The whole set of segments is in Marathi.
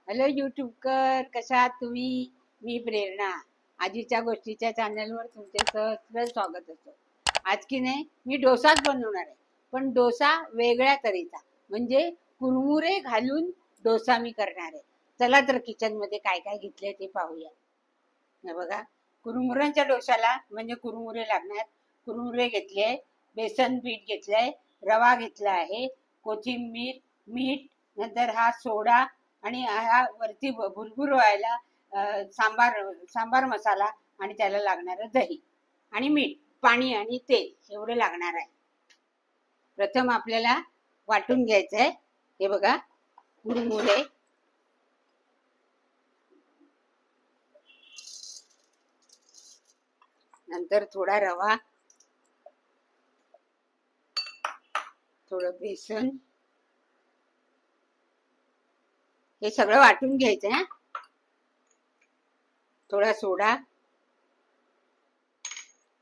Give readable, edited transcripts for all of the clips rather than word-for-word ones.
हॅलो यूट्यूबकर, कशा आहात तुम्ही? मी प्रेरणा. आजीच्या गोष्टीच्या चॅनलवर तुमचे सहर्ष स्वागत असतो. आज की नाही मी डोसाच बनवणार आहे, पण डोसा वेगळ्या तऱ्हेचा, म्हणजे कुरमुरे घालून डोसा मी करणार आहे. चला तर किचन मध्ये काय काय घेतले ते पाहूया. हे बघा, कुरमुऱ्यांच्या डोशाला म्हणजे कुरमुरे लागणार. कुरमुरे घेतले, बेसन पीठ घेतलंय, रवा घेतला आहे, कोथिंबीर, मीठ, नंतर हा सोडा आणि हा वरती भुरभुर व्हायला सांबार सांबार मसाला आणि त्याला लागणारं दही आणि मीठ, पाणी आणि तेल एवढं लागणार आहे. प्रथम आपल्याला वाटून घ्यायचंय. हे बघा, कुरमुरे, नंतर थोडा रवा, थोडं बेसन, हे सगळं वाटून घ्यायचं आहे. थोडा सोडा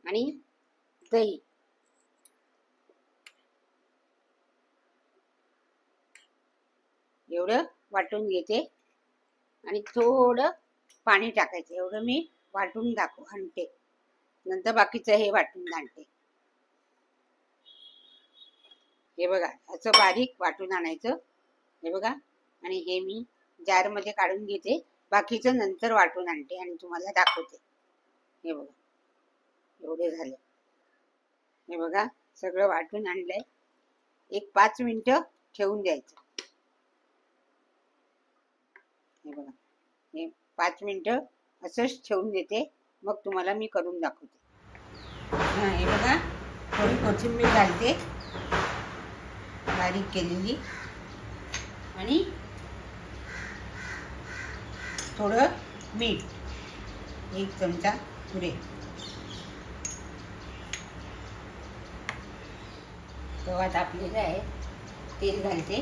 आणि दही. एवढं वाटून घेते आणि थोडं पाणी टाकायचं. एवढं मी वाटून आणते, नंतर बाकीचं हे वाटून आणते. हे बघा, असं बारीक वाटून आणायचं. हे बघा, आणि हे मी जार मध्ये काढून घेते. बाकीचं नंतर वाटून आणते आणि तुम्हाला दाखवते. हे बघा, एवढे झाले. हे बघा, सगळं वाटून आणलंय. एक 5 मिनिटं ठेवून द्यायचं. हे बघा, हे 5 मिनिटं असंच ठेवून देते, मग तुम्हाला मी करून दाखवते. हे बघा, थोडी कोथिंबीर घालते बारीक केलेली, आणि थोडं मीठ, 1 चमचा पुरे. तवा तापलेला आहे, तेल घालते.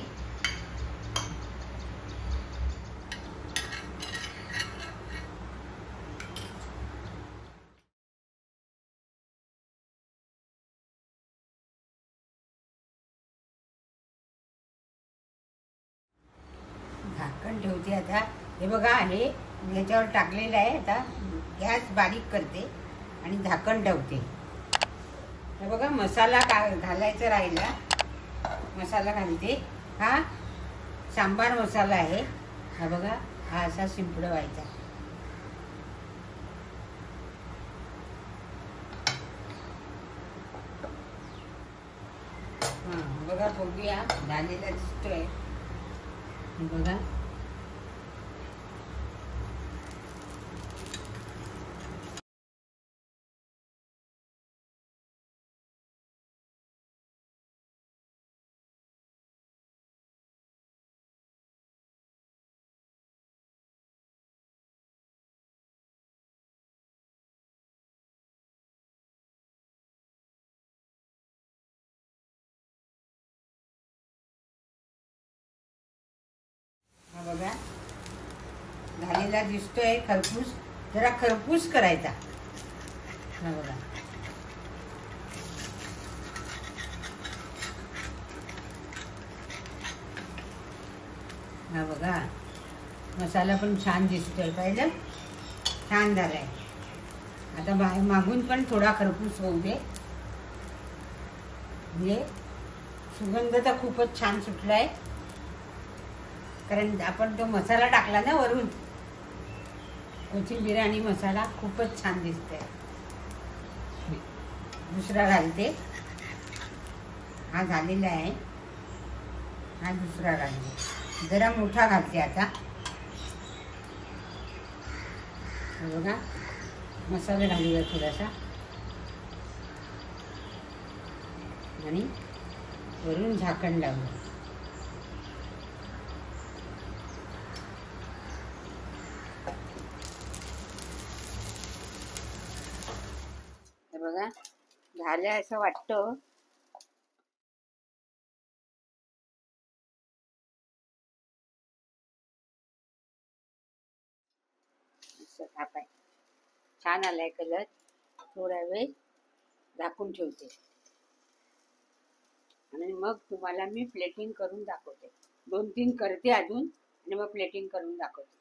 झाकण ठेवते आता. हे बघा, हे याच्यावर टाकलेलं आहे. आता गॅस बारीक करते आणि झाकण ठेवते. हे बघा, मसाला घालायचा राहिला, मसाला घालते. हा सांबार मसाला आहे. हा बघा, हा असा शिंपडवायचा. बघा, बघूया, झालेला दिसतोय. बघा, हा बघा, झालेला दिसतोय. खरपूस, जरा खरपूस करायचा. हा बघा, हा बघा, मसाला पण छान दिसतोय. पाहिलं, छान झालाय. आता मागून पण थोडा खरपूस होऊ दे, म्हणजे सुगंध तर खूपच छान सुटलाय, कारण आपण तो मसाला टाकला ना वरून. कोथिंबीर आणि मसाला खूपच छान दिसतोय. दुसरा घालते. हा झालेला आहे, हा दुसरा घालते. जरा मोठा घालते आता. बघा, मसाला घालूया थोडासा आणि वरून झाकण लावूया. बघा, झालं असं वाटतं. छान आलाय कलर. थोडा वेळ झाकून ठेवते आणि मग तुम्हाला मी प्लेटिंग करून दाखवते. 2-3 करते अजून, आणि मग प्लेटिंग करून दाखवते.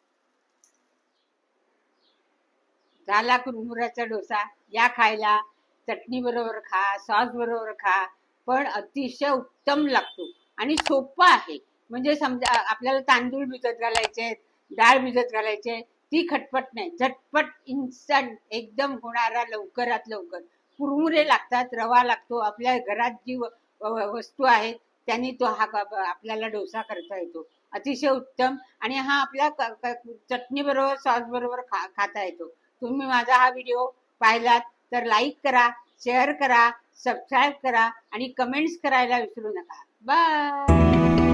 झाला कुरमुऱ्याचा डोसा. या खायला. चटणी बरोबर खा, सॉस बरोबर खा, पण अतिशय उत्तम लागतो आणि सोपा आहे. म्हणजे समजा आपल्याला तांदूळ भिजत घालायचे, डाळ भिजत घालायचे, ती खटपट नाही, झटपट इन्स्टंट एकदम होणारा लवकरात लवकर. कुरमुरे लागतात, रवा लागतो, आपल्या घरात जी वस्तू आहेत त्यांनी तो हा आपल्याला डोसा करता येतो. अतिशय उत्तम. आणि हा आपल्या चटणी बरोबर सॉस बरोबर खाता येतो. तुम्ही माझा हा व्हिडिओ पाहिलात तर लाईक करा, शेअर करा, सबस्क्राईब करा आणि कमेंट्स करायला विसरू नका. बाय.